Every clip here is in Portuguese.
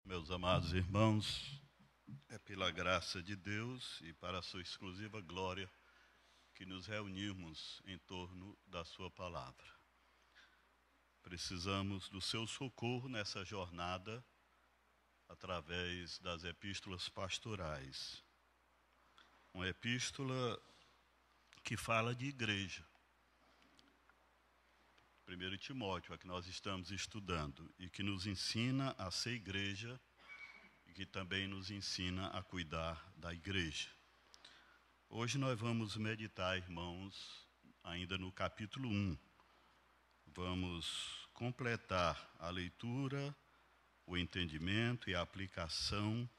Meus amados irmãos, é pela graça de Deus e para a sua exclusiva glória que nos reunimos em torno da sua palavra. Precisamos do seu socorro nessa jornada através das epístolas pastorais. Uma epístola que fala de igreja. 1 Timóteo, a que nós estamos estudando, e que nos ensina a ser igreja, e que também nos ensina a cuidar da igreja. Hoje nós vamos meditar, irmãos, ainda no capítulo 1. Vamos completar a leitura, o entendimento e a aplicação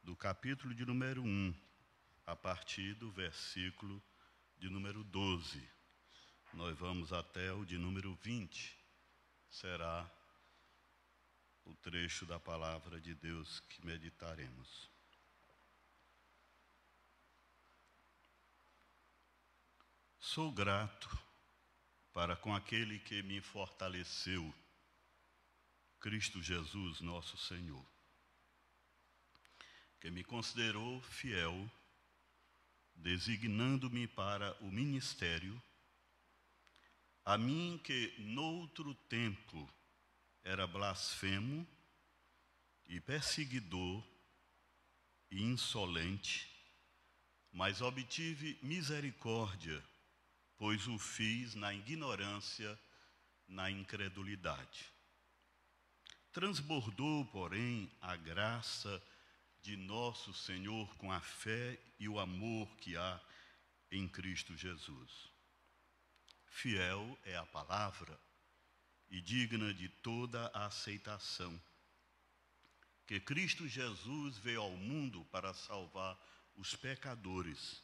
do capítulo de número 1, a partir do versículo de número 12. Nós vamos até o de número 20, será o trecho da palavra de Deus que meditaremos. Sou grato para com aquele que me fortaleceu, Cristo Jesus, nosso Senhor, que me considerou fiel, designando-me para o ministério, a mim que noutro tempo era blasfemo e perseguidor e insolente, mas obtive misericórdia, pois o fiz na ignorância, na incredulidade. Transbordou, porém, a graça de nosso Senhor com a fé e o amor que há em Cristo Jesus. Fiel é a palavra e digna de toda a aceitação, que Cristo Jesus veio ao mundo para salvar os pecadores,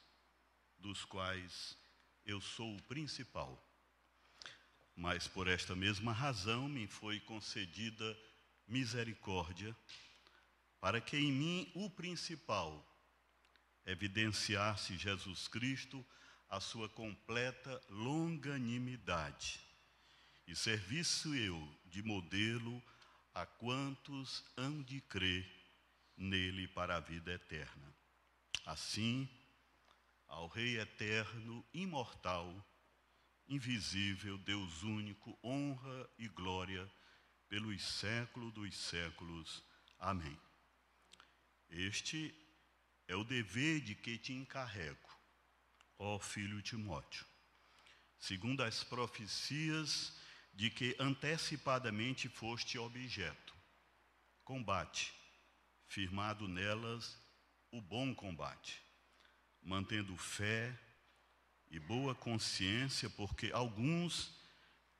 dos quais eu sou o principal. Mas por esta mesma razão me foi concedida misericórdia, para que em mim o principal evidenciasse Jesus Cristo a sua completa longanimidade, e servisse eu de modelo a quantos hão de crer nele para a vida eterna. Assim, ao Rei eterno, imortal, invisível, Deus único, honra e glória pelos séculos dos séculos. Amém. Este é o dever de que te encarrego, ó filho Timóteo, segundo as profecias de que antecipadamente foste objeto. Combate, firmado nelas o bom combate, mantendo fé e boa consciência, porque alguns,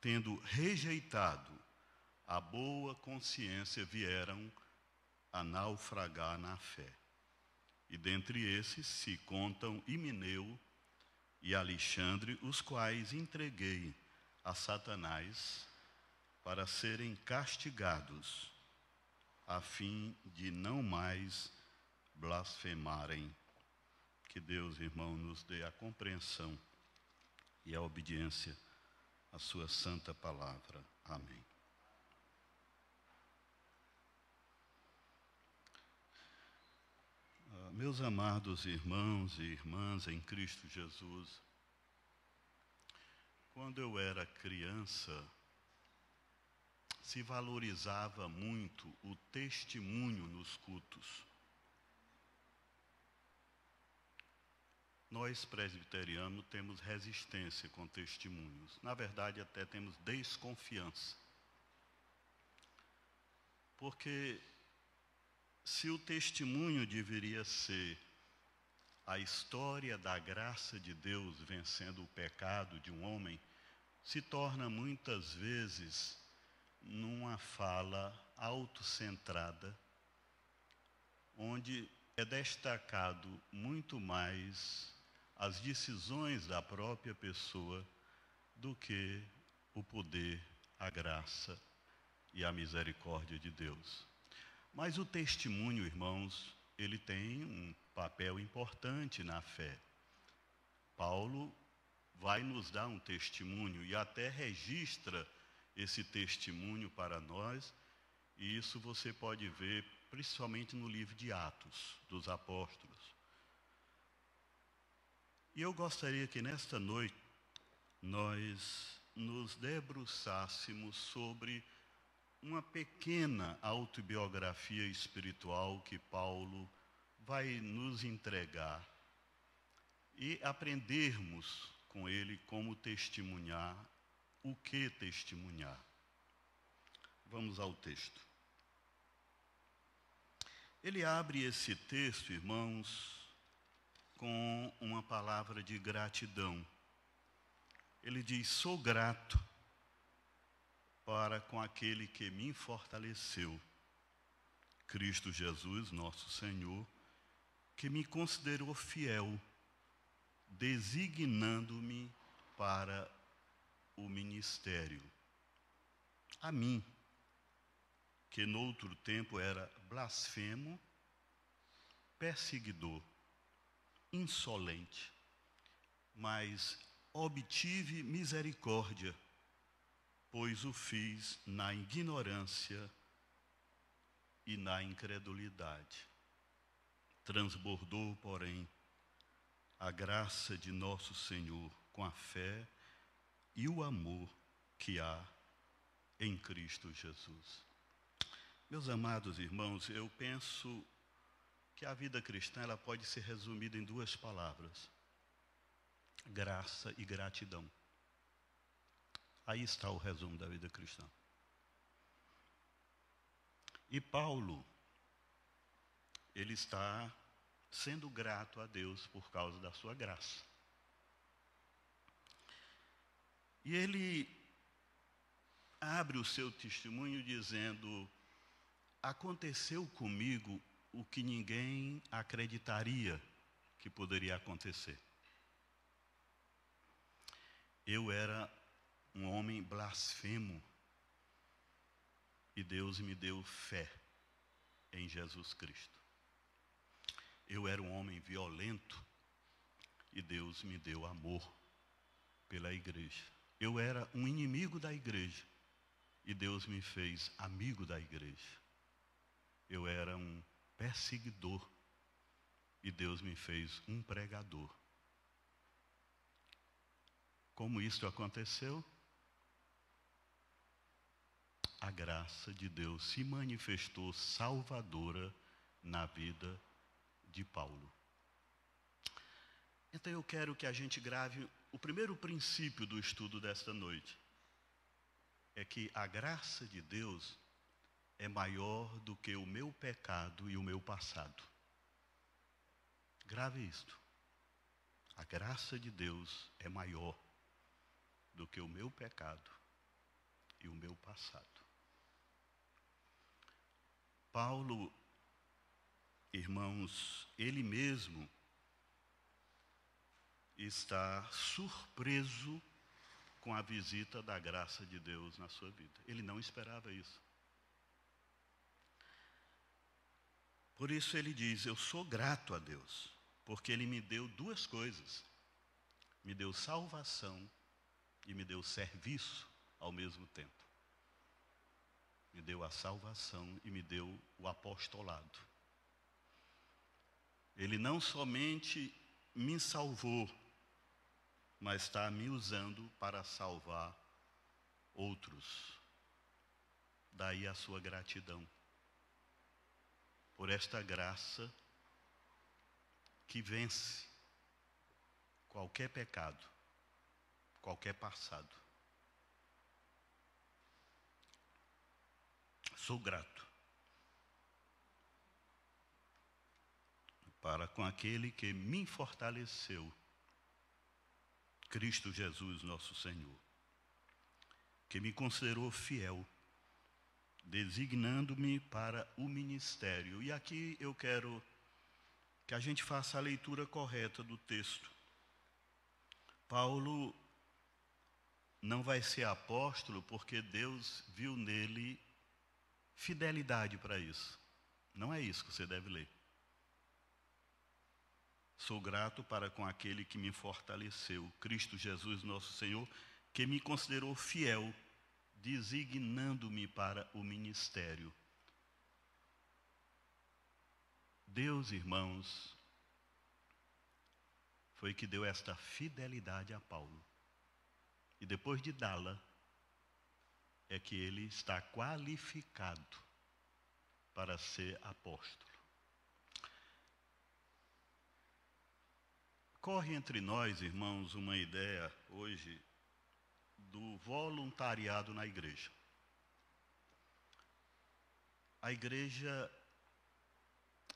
tendo rejeitado a boa consciência, vieram a naufragar na fé. E dentre esses se contam Himeneu e Alexandre, os quais entreguei a Satanás para serem castigados, a fim de não mais blasfemarem. Que Deus, irmão, nos dê a compreensão e a obediência à sua santa palavra. Amém. Meus amados irmãos e irmãs em Cristo Jesus, quando eu era criança, se valorizava muito o testemunho nos cultos. Nós, presbiterianos, temos resistência com testemunhos. Na verdade, até temos desconfiança. Porque se o testemunho deveria ser a história da graça de Deus vencendo o pecado de um homem, se torna muitas vezes numa fala autocentrada, onde é destacado muito mais as decisões da própria pessoa do que o poder, a graça e a misericórdia de Deus. Mas o testemunho, irmãos, ele tem um papel importante na fé. Paulo vai nos dar um testemunho e até registra esse testemunho para nós E isso você pode ver principalmente no livro de Atos dos Apóstolos. E eu gostaria que nesta noite nós nos debruçássemos sobre uma pequena autobiografia espiritual que Paulo vai nos entregar e aprendermos com ele como testemunhar, o que testemunhar. Vamos ao texto. Ele abre esse texto, irmãos, com uma palavra de gratidão. Ele diz: sou grato para com aquele que me fortaleceu, Cristo Jesus, nosso Senhor, que me considerou fiel, designando-me para o ministério. A mim, que noutro tempo era blasfemo, perseguidor, insolente, mas obtive misericórdia, pois o fiz na ignorância e na incredulidade. Transbordou, porém, a graça de nosso Senhor com a fé e o amor que há em Cristo Jesus. Meus amados irmãos, eu penso que a vida cristã ela pode ser resumida em duas palavras: graça e gratidão. Aí está o resumo da vida cristã. E Paulo, ele está sendo grato a Deus por causa da sua graça. E ele abre o seu testemunho dizendo: aconteceu comigo o que ninguém acreditaria que poderia acontecer. Eu era um homem blasfemo e Deus me deu fé em Jesus Cristo. Eu era um homem violento e Deus me deu amor pela igreja. Eu era um inimigo da igreja e Deus me fez amigo da igreja. Eu era um perseguidor e Deus me fez um pregador. Como isso aconteceu? A graça de Deus se manifestou salvadora na vida de Paulo. Então eu quero que a gente grave o primeiro princípio do estudo desta noite. É que a graça de Deus é maior do que o meu pecado e o meu passado. Grave isto. A graça de Deus é maior do que o meu pecado e o meu passado. Paulo, irmãos, ele mesmo está surpreso com a visita da graça de Deus na sua vida. Ele não esperava isso. Por isso ele diz: eu sou grato a Deus, porque Ele me deu duas coisas. Me deu salvação e me deu serviço ao mesmo tempo. Me deu a salvação e me deu o apostolado. Ele não somente me salvou, mas está me usando para salvar outros. Daí a sua gratidão por esta graça que vence qualquer pecado, qualquer passado. Sou grato para com aquele que me fortaleceu, Cristo Jesus, nosso Senhor, que me considerou fiel, designando-me para o ministério. E aqui eu quero que a gente faça a leitura correta do texto. Paulo não vai ser apóstolo porque Deus viu nele fidelidade para isso. Não é isso que você deve ler. Sou grato para com aquele que me fortaleceu, Cristo Jesus, nosso Senhor, que me considerou fiel, designando-me para o ministério. Deus, irmãos, foi que deu esta fidelidade a Paulo. E depois de dá-la, é que ele está qualificado para ser apóstolo. Corre entre nós, irmãos, uma ideia hoje do voluntariado na igreja. A igreja,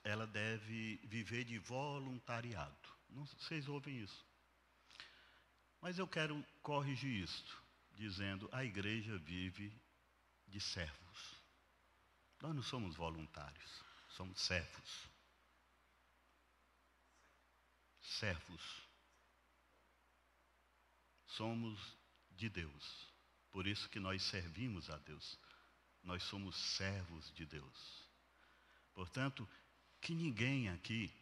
ela deve viver de voluntariado. Não, vocês ouvem isso? Mas eu quero corrigir isto, dizendo, a igreja vive de servos. Nós não somos voluntários, somos servos. Servos. Somos de Deus. Por isso que nós servimos a Deus. Nós somos servos de Deus. Portanto, que ninguém aqui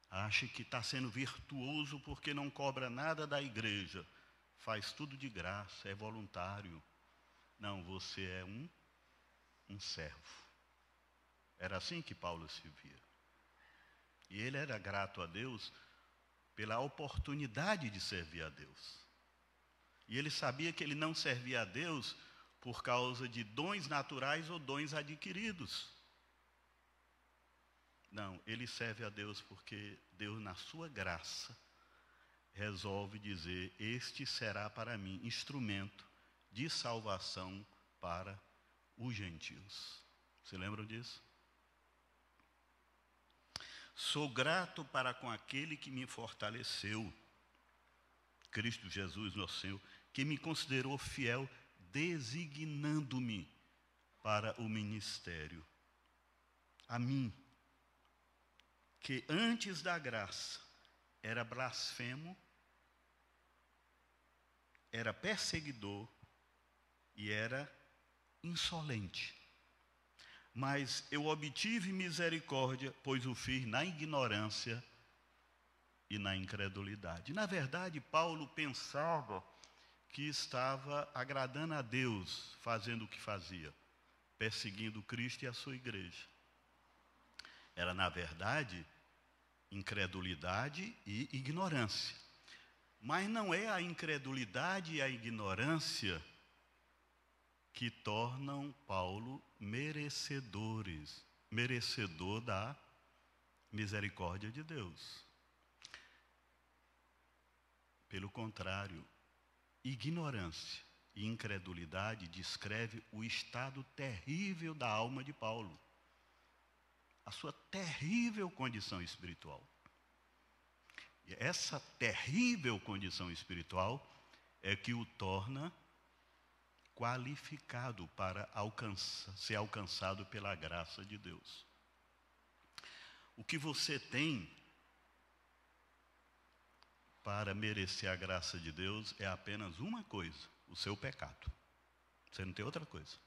ache que está sendo virtuoso porque não cobra nada da igreja. Faz tudo de graça, é voluntário. Não, você é um servo. Era assim que Paulo se via. E ele era grato a Deus pela oportunidade de servir a Deus. E ele sabia que ele não servia a Deus por causa de dons naturais ou dons adquiridos. Não, ele serve a Deus porque Deus, na sua graça, resolve dizer, este será para mim instrumento de salvação para os gentios. Se lembram disso? Sou grato para com aquele que me fortaleceu, Cristo Jesus, nosso Senhor, que me considerou fiel, designando-me para o ministério. A mim, que antes da graça era blasfemo, era perseguidor e era insolente. Mas eu obtive misericórdia, pois o fiz na ignorância e na incredulidade. Na verdade, Paulo pensava que estava agradando a Deus, fazendo o que fazia, perseguindo Cristo e a sua igreja. Era, na verdade, incredulidade e ignorância. Mas não é a incredulidade e a ignorância que tornam Paulo merecedor da misericórdia de Deus. Pelo contrário, ignorância e incredulidade descreve o estado terrível da alma de Paulo, a sua terrível condição espiritual. E essa terrível condição espiritual é que o torna qualificado para ser alcançado pela graça de Deus. O que você tem para merecer a graça de Deus é apenas uma coisa, o seu pecado. Você não tem outra coisa.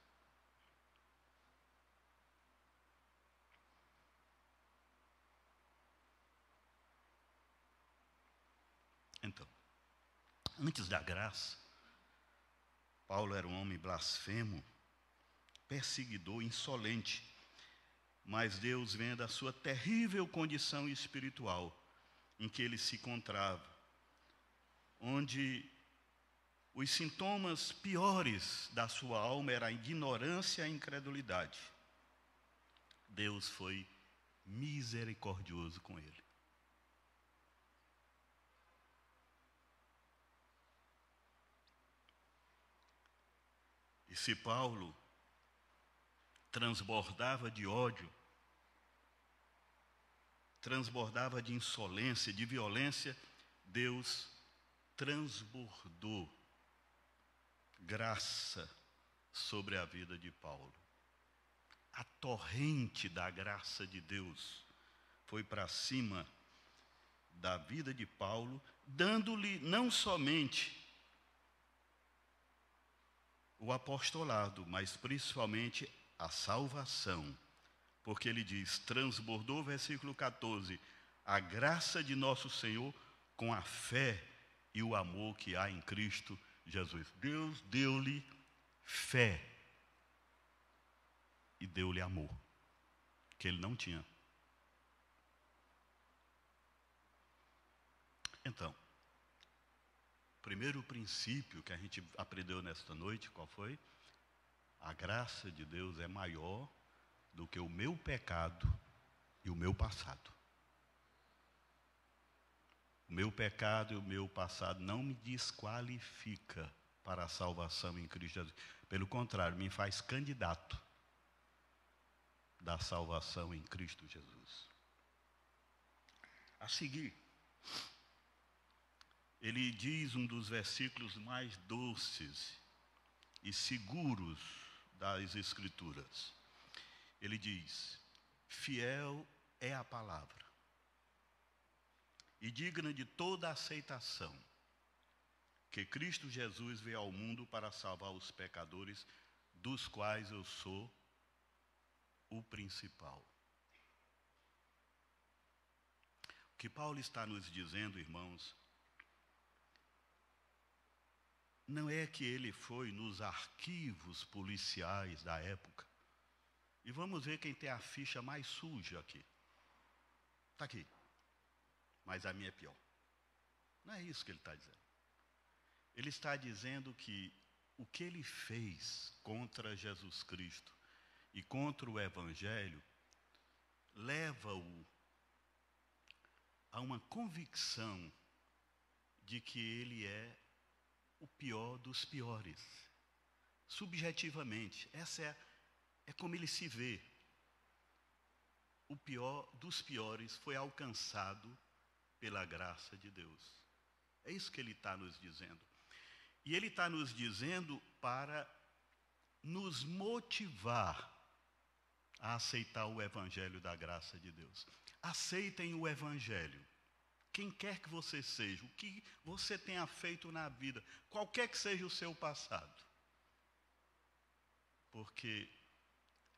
Então, antes da graça, Paulo era um homem blasfemo, perseguidor, insolente. Mas Deus, vendo a sua terrível condição espiritual em que ele se encontrava, onde os sintomas piores da sua alma eram a ignorância e a incredulidade, Deus foi misericordioso com ele. E se Paulo transbordava de ódio, transbordava de insolência, de violência, Deus transbordou graça sobre a vida de Paulo. A torrente da graça de Deus foi para cima da vida de Paulo, dando-lhe não somente o apostolado, mas principalmente a salvação. Porque ele diz, transbordou, versículo 14, a graça de nosso Senhor com a fé e o amor que há em Cristo Jesus. Deus deu-lhe fé e deu-lhe amor, que ele não tinha Então, o primeiro princípio que a gente aprendeu nesta noite, qual foi? A graça de Deus é maior do que o meu pecado e o meu passado. O meu pecado e o meu passado não me desqualifica para a salvação em Cristo Jesus. Pelo contrário, me faz candidato da salvação em Cristo Jesus. A seguir, ele diz um dos versículos mais doces e seguros das Escrituras. Ele diz: fiel é a palavra e digna de toda aceitação, que Cristo Jesus veio ao mundo para salvar os pecadores, dos quais eu sou o principal. O que Paulo está nos dizendo, irmãos, não é que ele foi nos arquivos policiais da época. E vamos ver quem tem a ficha mais suja aqui. Está aqui. Mas a minha é pior. Não é isso que ele está dizendo. Ele está dizendo que o que ele fez contra Jesus Cristo e contra o Evangelho leva-o a uma convicção de que ele é o pior dos piores. Subjetivamente, essa é como ele se vê. O pior dos piores foi alcançado pela graça de Deus. É isso que ele está nos dizendo. E ele está nos dizendo para nos motivar a aceitar o Evangelho da graça de Deus. Aceitem o Evangelho. Quem quer que você seja, o que você tenha feito na vida, qualquer que seja o seu passado. Porque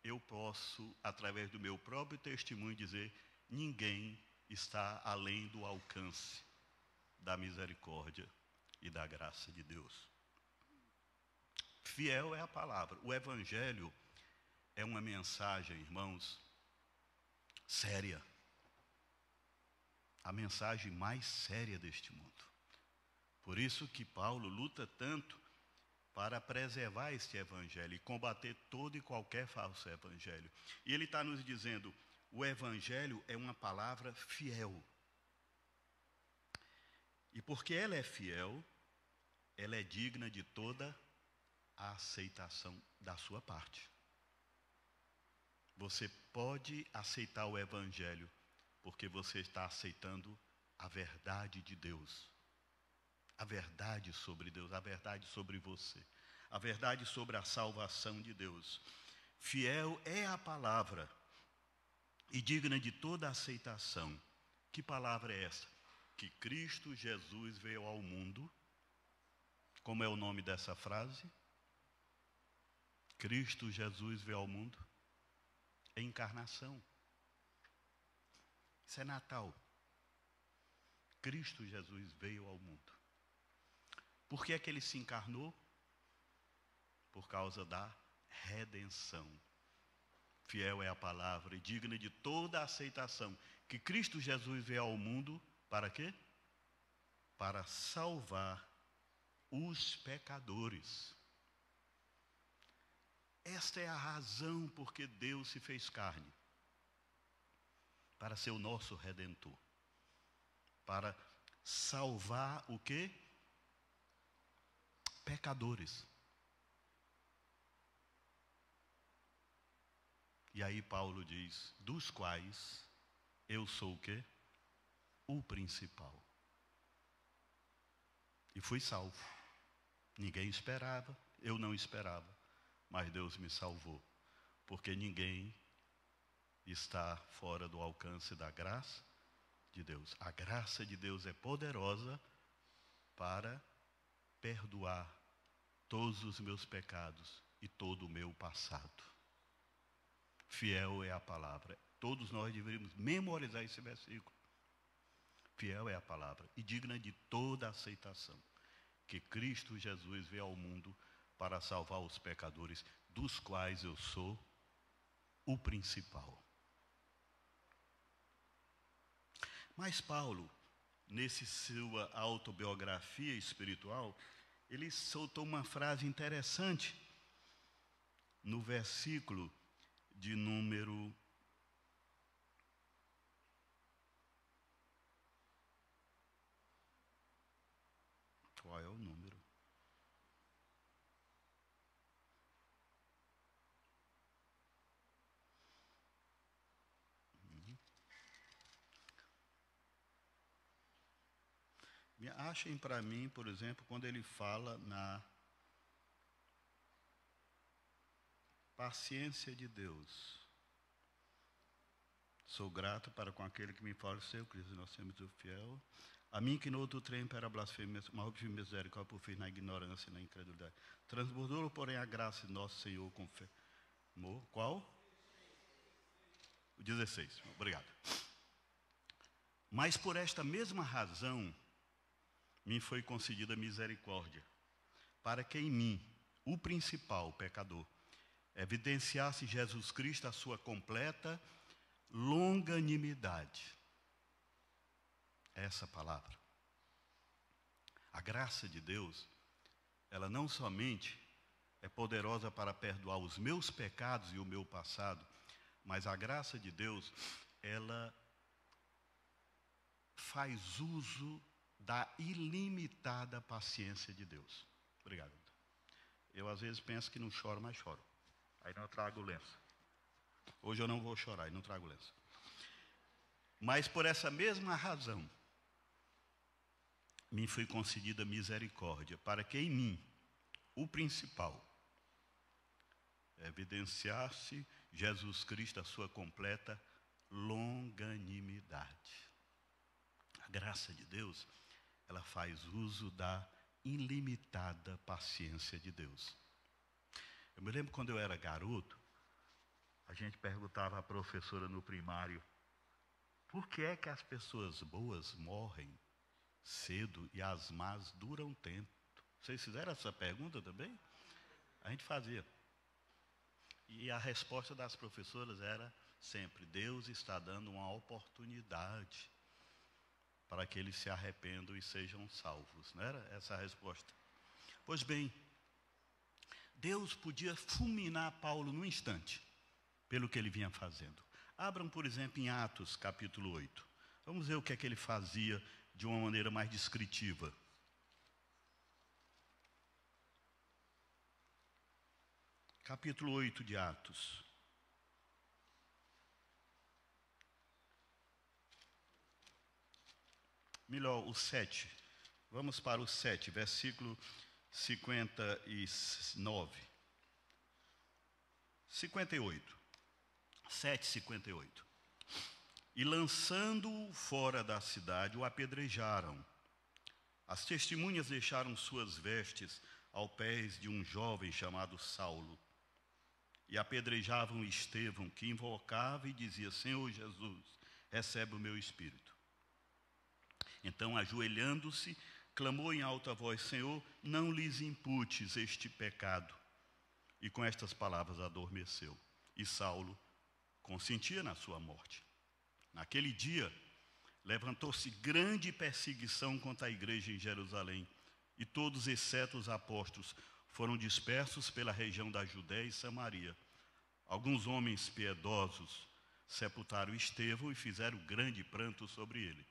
eu posso, através do meu próprio testemunho, dizer: ninguém está além do alcance da misericórdia e da graça de Deus. Fiel é a palavra. O Evangelho é uma mensagem, irmãos, séria. A mensagem mais séria deste mundo. Por isso que Paulo luta tanto para preservar este Evangelho e combater todo e qualquer falso Evangelho. E ele está nos dizendo: o Evangelho é uma palavra fiel. E porque ela é fiel, ela é digna de toda a aceitação da sua parte. Você pode aceitar o Evangelho, porque você está aceitando a verdade de Deus. A verdade sobre Deus, a verdade sobre você. A verdade sobre a salvação de Deus. Fiel é a palavra e digna de toda aceitação. Que palavra é essa? Que Cristo Jesus veio ao mundo. Como é o nome dessa frase? Cristo Jesus veio ao mundo. Encarnação. Isso é Natal. Cristo Jesus veio ao mundo. Por que é que ele se encarnou? Por causa da redenção. Fiel é a palavra e digna de toda a aceitação. Que Cristo Jesus veio ao mundo para quê? Para salvar os pecadores. Esta é a razão por que Deus se fez carne. Para ser o nosso Redentor. Para salvar o quê? Pecadores. E aí Paulo diz: dos quais eu sou o quê? O principal. E fui salvo. Ninguém esperava, eu não esperava, mas Deus me salvou. Porque ninguém está fora do alcance da graça de Deus. A graça de Deus é poderosa para perdoar todos os meus pecados e todo o meu passado. Fiel é a palavra. Todos nós deveríamos memorizar esse versículo. Fiel é a palavra e digna de toda aceitação. Que Cristo Jesus veio ao mundo para salvar os pecadores, dos quais eu sou o principal. Mas Paulo, nesse sua autobiografia espiritual, ele soltou uma frase interessante no versículo de número 'Qual é o número? Achem para mim, por exemplo, quando ele fala na paciência de Deus. Sou grato para com aquele que me fortaleceu, Cristo, nós temos o fiel. A mim que no outro tempo era blasfêmia, mas obtive misericórdia por fim na ignorância e na incredulidade. Transbordou, porém, a graça de nosso Senhor com fé. Qual? O 16, obrigado. Mas por esta mesma razão, me foi concedida misericórdia, para que em mim, o principal pecador, evidenciasse Jesus Cristo a sua completa longanimidade. Essa palavra. A graça de Deus, ela não somente é poderosa para perdoar os meus pecados e o meu passado, mas a graça de Deus, ela faz uso da ilimitada paciência de Deus. Obrigado. Eu às vezes penso que não choro, mas choro. Aí não trago lenço. Hoje eu não vou chorar e não trago lenço. Mas por essa mesma razão, me foi concedida misericórdia, para que em mim, o principal, evidenciasse Jesus Cristo a sua completa longanimidade. A graça de Deus, ela faz uso da ilimitada paciência de Deus. Eu me lembro quando eu era garoto, a gente perguntava à professora no primário, por que é que as pessoas boas morrem cedo e as más duram tempo? Vocês fizeram essa pergunta também? A gente fazia. E a resposta das professoras era sempre, Deus está dando uma oportunidade para que eles se arrependam e sejam salvos. Não era essa a resposta? Pois bem, Deus podia fulminar Paulo num instante, pelo que ele vinha fazendo. Abram, por exemplo, em Atos, capítulo 8. Vamos ver o que é que ele fazia de uma maneira mais descritiva. Capítulo 8 de Atos. Melhor, o 7. Vamos para o 7, versículo 59. 58. 7:58. E lançando-o fora da cidade, o apedrejaram. As testemunhas deixaram suas vestes aos pés de um jovem chamado Saulo. E apedrejavam Estevão, que invocava e dizia, Senhor Jesus, recebe o meu espírito. Então, ajoelhando-se, clamou em alta voz, Senhor, não lhes imputes este pecado. E com estas palavras adormeceu. E Saulo consentia na sua morte. Naquele dia, levantou-se grande perseguição contra a igreja em Jerusalém, e todos, exceto os apóstolos, foram dispersos pela região da Judéia e Samaria. Alguns homens piedosos sepultaram Estevão e fizeram grande pranto sobre ele.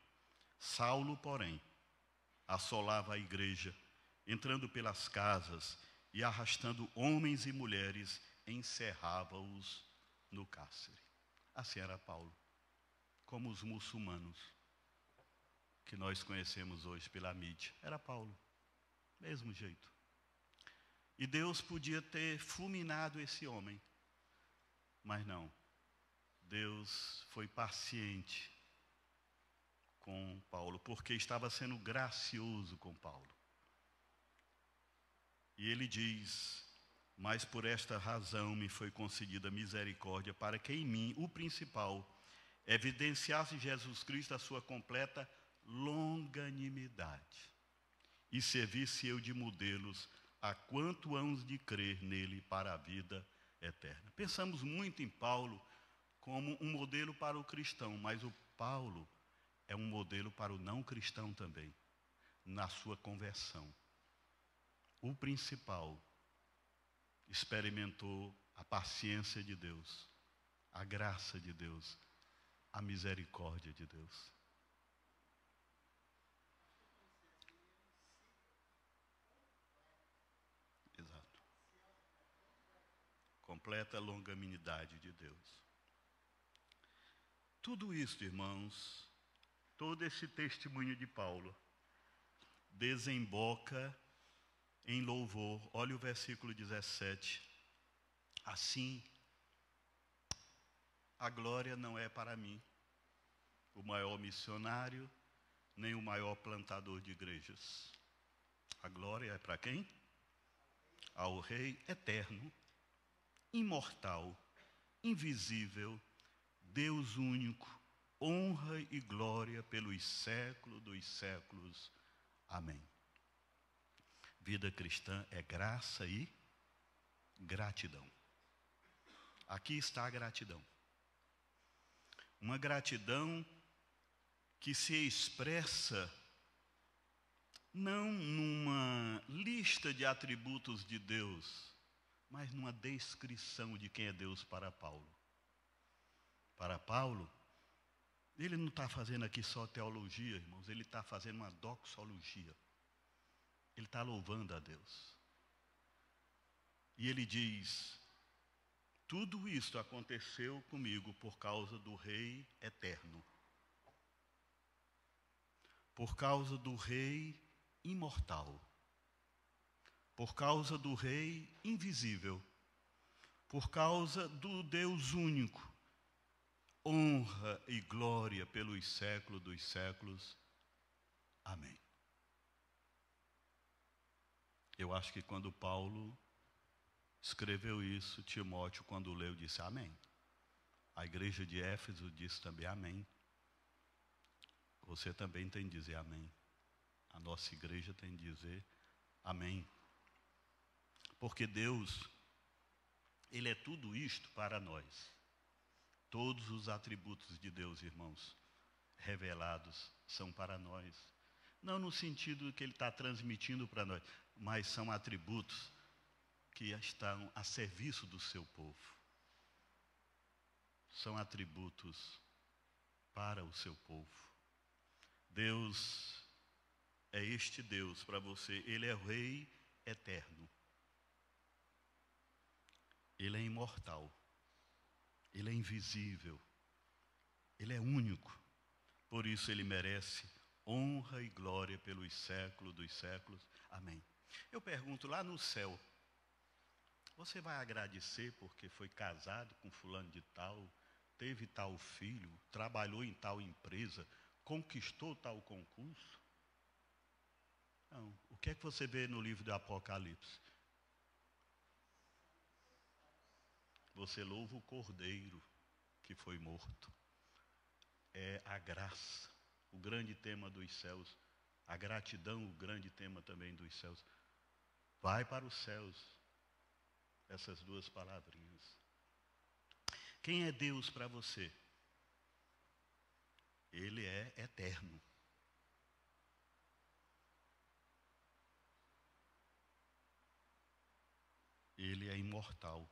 Saulo, porém, assolava a igreja, entrando pelas casas e arrastando homens e mulheres, encerrava-os no cárcere. Assim era Paulo, como os muçulmanos que nós conhecemos hoje pela mídia. Era Paulo, mesmo jeito. E Deus podia ter fulminado esse homem, mas não. Deus foi paciente com Paulo, porque estava sendo gracioso com Paulo. E ele diz, mas por esta razão me foi concedida misericórdia, para que em mim, o principal, evidenciasse Jesus Cristo a sua completa longanimidade, e servisse eu de modelos a quanto hão de crer nele para a vida eterna. Pensamos muito em Paulo como um modelo para o cristão, mas o Paulo é é um modelo para o não cristão também, na sua conversão. O principal experimentou a paciência de Deus, a graça de Deus, a misericórdia de Deus. Exato. Completa longanimidade de Deus. Tudo isso, irmãos, todo esse testemunho de Paulo desemboca em louvor. Olha o versículo 17. Assim, a glória não é para mim, o maior missionário, nem o maior plantador de igrejas. A glória é para quem? Ao Rei eterno, imortal, invisível, Deus único, honra e glória pelos séculos dos séculos. Amém. Vida cristã é graça e gratidão. Aqui está a gratidão. Uma gratidão que se expressa não numa lista de atributos de Deus, mas numa descrição de quem é Deus para Paulo. Para Paulo, ele não está fazendo aqui só teologia, irmãos, ele está fazendo uma doxologia. Ele está louvando a Deus. E ele diz: tudo isto aconteceu comigo por causa do Rei eterno. Por causa do Rei imortal. Por causa do Rei invisível. Por causa do Deus único. Honra e glória pelos séculos dos séculos. Amém. Eu acho que quando Paulo escreveu isso, Timóteo, quando leu, disse amém. A igreja de Éfeso disse também amém. Você também tem de dizer amém. A nossa igreja tem de dizer amém. Porque Deus, Ele é tudo isto para nós. Todos os atributos de Deus, irmãos, revelados, são para nós. Não no sentido que Ele está transmitindo para nós, mas são atributos que estão a serviço do seu povo. São atributos para o seu povo. Deus é este Deus para você. Ele é o Rei eterno. Ele é imortal. Ele é invisível. Ele é único. Por isso ele merece honra e glória pelos séculos dos séculos. Amém. Eu pergunto, lá no céu, você vai agradecer porque foi casado com fulano de tal, teve tal filho, trabalhou em tal empresa, conquistou tal concurso? Não. O que é que você vê no livro do Apocalipse? Você louva o Cordeiro que foi morto. É a graça, o grande tema dos céus. A gratidão, o grande tema também dos céus. Vai para os céus. Essas duas palavrinhas. Quem é Deus para você? Ele é eterno. Ele é imortal.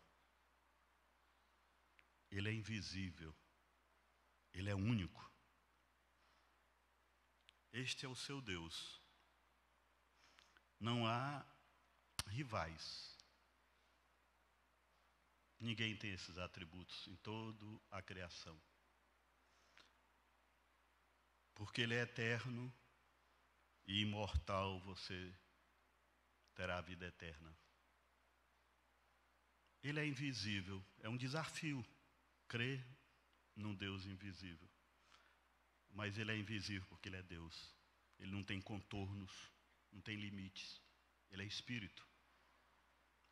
Ele é invisível. Ele é único. Este é o seu Deus. Não há rivais. Ninguém tem esses atributos em toda a criação. Porque Ele é eterno e imortal, você terá a vida eterna. Ele é invisível, é um desafio crer num Deus invisível. Mas Ele é invisível porque Ele é Deus. Ele não tem contornos, não tem limites. Ele é Espírito.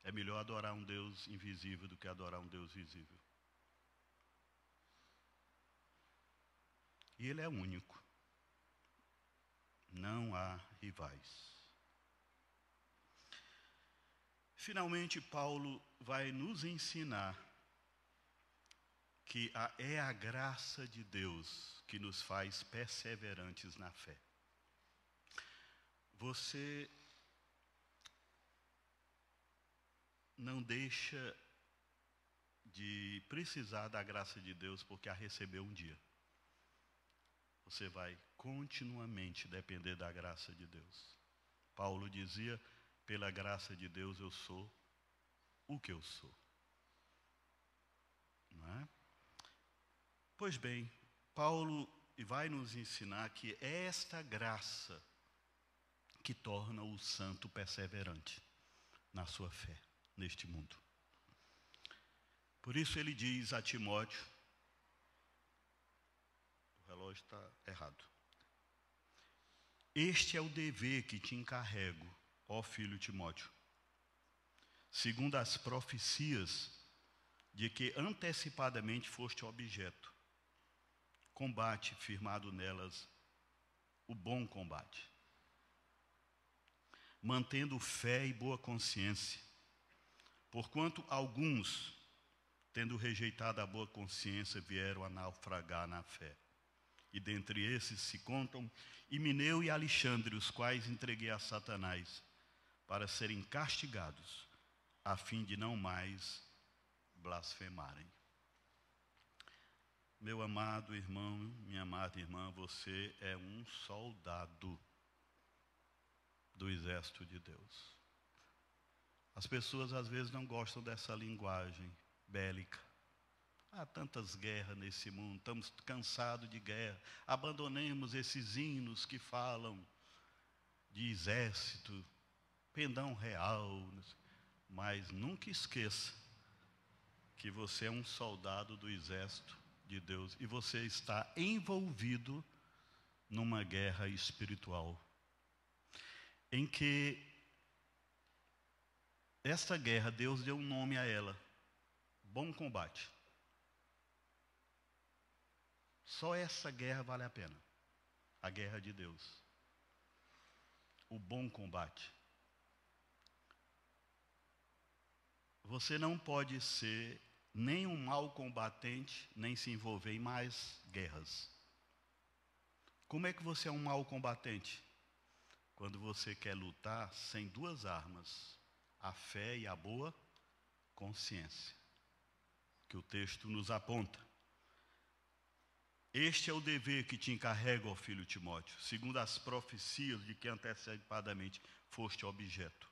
É melhor adorar um Deus invisível do que adorar um Deus visível. E Ele é único. Não há rivais. Finalmente, Paulo vai nos ensinar que é a graça de Deus que nos faz perseverantes na fé. Você não deixa de precisar da graça de Deus porque a recebeu um dia. Você vai continuamente depender da graça de Deus. Paulo dizia, pela graça de Deus eu sou o que eu sou. Não é? Pois bem, Paulo vai nos ensinar que é esta graça que torna o santo perseverante na sua fé, neste mundo. Por isso ele diz a Timóteo, o relógio está errado. Este é o dever que te encarrego, ó filho Timóteo, segundo as profecias de que antecipadamente foste objeto. Combate firmado nelas o bom combate, mantendo fé e boa consciência, porquanto alguns, tendo rejeitado a boa consciência, vieram a naufragar na fé. E dentre esses se contam Himeneu e Alexandre, os quais entreguei a Satanás, para serem castigados, a fim de não mais blasfemarem. Meu amado irmão, minha amada irmã, você é um soldado do exército de Deus. As pessoas às vezes não gostam dessa linguagem bélica. Há tantas guerras nesse mundo, estamos cansados de guerra. Abandonemos esses hinos que falam de exército, pendão real. Mas nunca esqueça que você é um soldado do exército de Deus e você está envolvido numa guerra espiritual, em que esta guerra, Deus deu um nome a ela: bom combate. Só essa guerra vale a pena, a guerra de Deus, o bom combate. Você não pode ser nem um mau combatente, nem se envolver em mais guerras. Como é que você é um mau combatente? Quando você quer lutar sem duas armas, a fé e a boa consciência, que o texto nos aponta. Este é o dever que te encarrego, ó filho Timóteo, segundo as profecias de que antecipadamente foste objeto.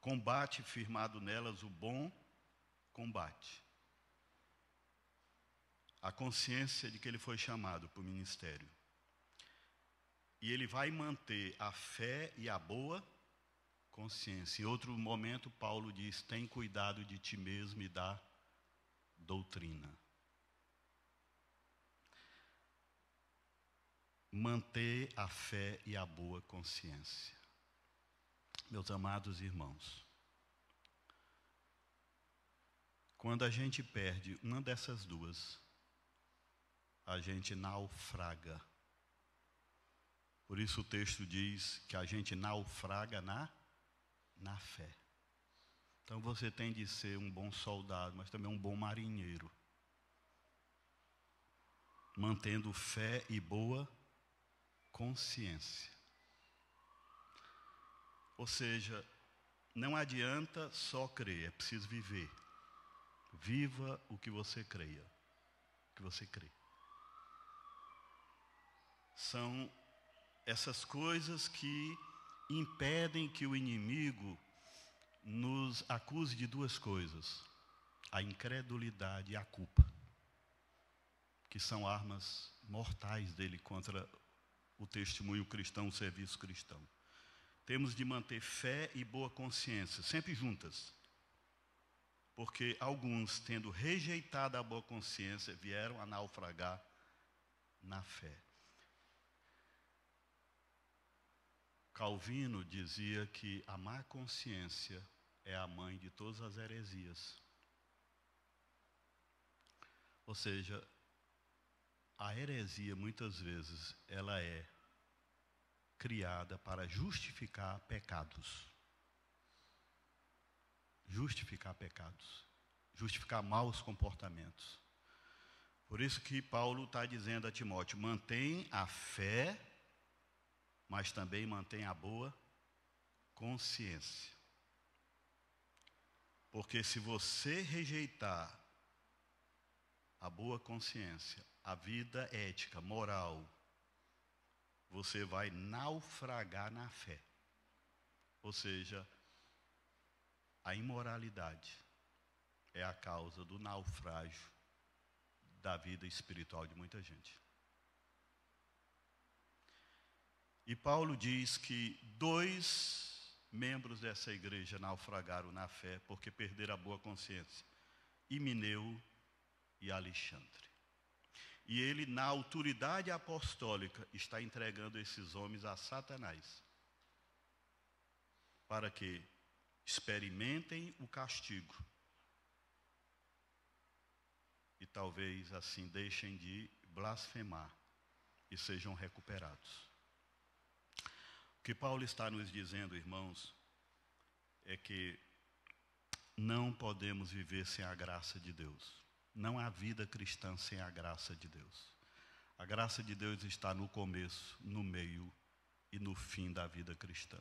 Combate firmado nelas o bom combate. A consciência de que ele foi chamado para o ministério. E ele vai manter a fé e a boa consciência. Em outro momento, Paulo diz: tem cuidado de ti mesmo e da doutrina. Manter a fé e a boa consciência. Meus amados irmãos, quando a gente perde uma dessas duas, a gente naufraga. Por isso o texto diz que a gente naufraga na fé. Então você tem de ser um bom soldado, mas também um bom marinheiro, mantendo fé e boa consciência. Ou seja, não adianta só crer, é preciso viver. Viva o que você creia, o que você crê. São essas coisas que impedem que o inimigo nos acuse de duas coisas: a incredulidade e a culpa, que são armas mortais dele contra o testemunho cristão, o serviço cristão. Temos de manter fé e boa consciência, sempre juntas. Porque alguns, tendo rejeitado a boa consciência, vieram a naufragar na fé. Calvino dizia que a má consciência é a mãe de todas as heresias. Ou seja, a heresia, muitas vezes, ela é criada para justificar pecados. Justificar pecados. Justificar maus comportamentos. Por isso que Paulo está dizendo a Timóteo: mantém a fé, mas também mantém a boa consciência. Porque se você rejeitar a boa consciência, a vida ética, moral, você vai naufragar na fé. Ou seja, a imoralidade é a causa do naufrágio da vida espiritual de muita gente. E Paulo diz que 2 membros dessa igreja naufragaram na fé porque perderam a boa consciência: Himeneu e Alexandre. E ele, na autoridade apostólica, está entregando esses homens a Satanás, para que experimentem o castigo e talvez assim deixem de blasfemar e sejam recuperados. O que Paulo está nos dizendo, irmãos, é que não podemos viver sem a graça de Deus. Não há vida cristã sem a graça de Deus. A graça de Deus está no começo, no meio e no fim da vida cristã.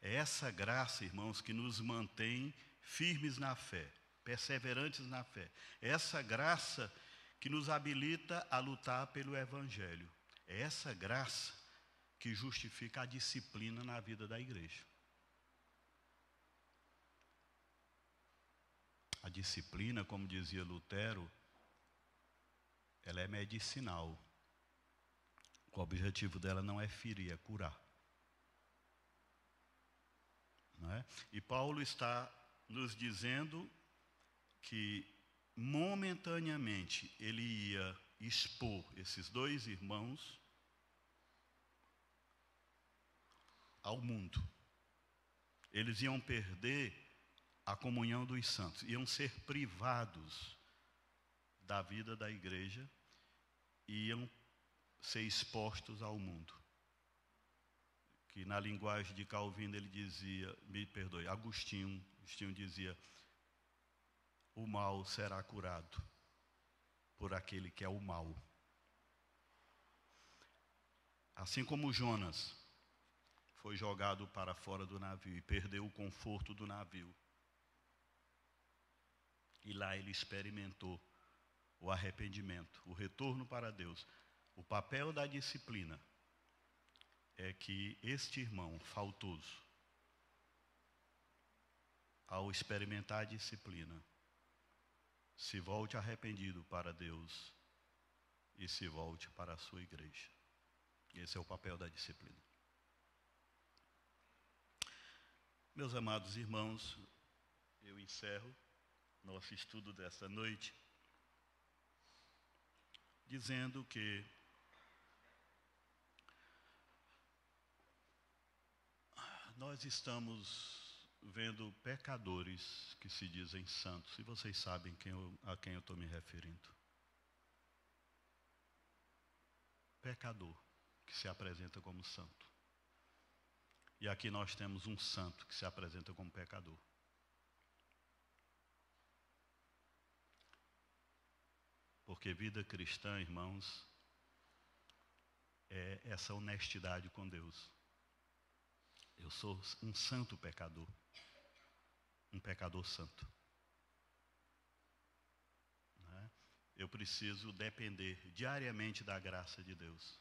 É essa graça, irmãos, que nos mantém firmes na fé, perseverantes na fé. É essa graça que nos habilita a lutar pelo Evangelho. É essa graça que justifica a disciplina na vida da igreja. A disciplina, como dizia Lutero, ela é medicinal. O objetivo dela não é ferir, é curar. Não é? E Paulo está nos dizendo que momentaneamente ele ia expor esses 2 irmãos ao mundo. Eles iam perder a comunhão dos santos, iam ser privados da vida da igreja, iam ser expostos ao mundo. Que na linguagem de Calvino ele dizia, Agostinho dizia: o mal será curado por aquele que é o mal. Assim como Jonas foi jogado para fora do navio e perdeu o conforto do navio, e lá ele experimentou o arrependimento, o retorno para Deus. O papel da disciplina é que este irmão faltoso, ao experimentar a disciplina, se volte arrependido para Deus e se volte para a sua igreja. Esse é o papel da disciplina. Meus amados irmãos, eu encerro nosso estudo desta noite dizendo que nós estamos vendo pecadores que se dizem santos, e vocês sabem a quem eu estou me referindo. Pecador que se apresenta como santo. E aqui nós temos um santo que se apresenta como pecador. Porque vida cristã, irmãos, é essa honestidade com Deus. Eu sou um santo pecador. Um pecador santo. Né? Eu preciso depender diariamente da graça de Deus.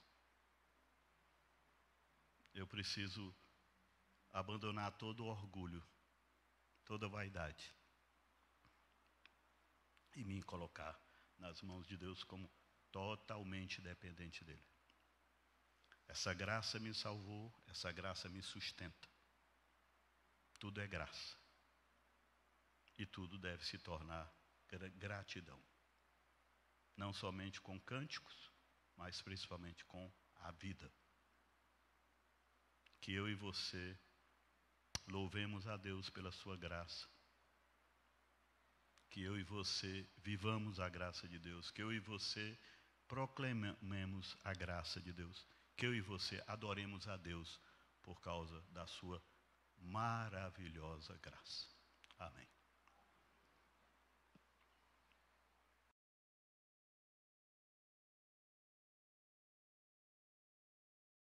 Eu preciso abandonar todo o orgulho, toda a vaidade, e me colocar nas mãos de Deus como totalmente dependente dele. Essa graça me salvou, essa graça me sustenta. Tudo é graça. E tudo deve se tornar gratidão. Não somente com cânticos, mas principalmente com a vida. Que eu e você louvemos a Deus pela sua graça. Que eu e você vivamos a graça de Deus. Que eu e você proclamemos a graça de Deus. Que eu e você adoremos a Deus por causa da sua maravilhosa graça. Amém.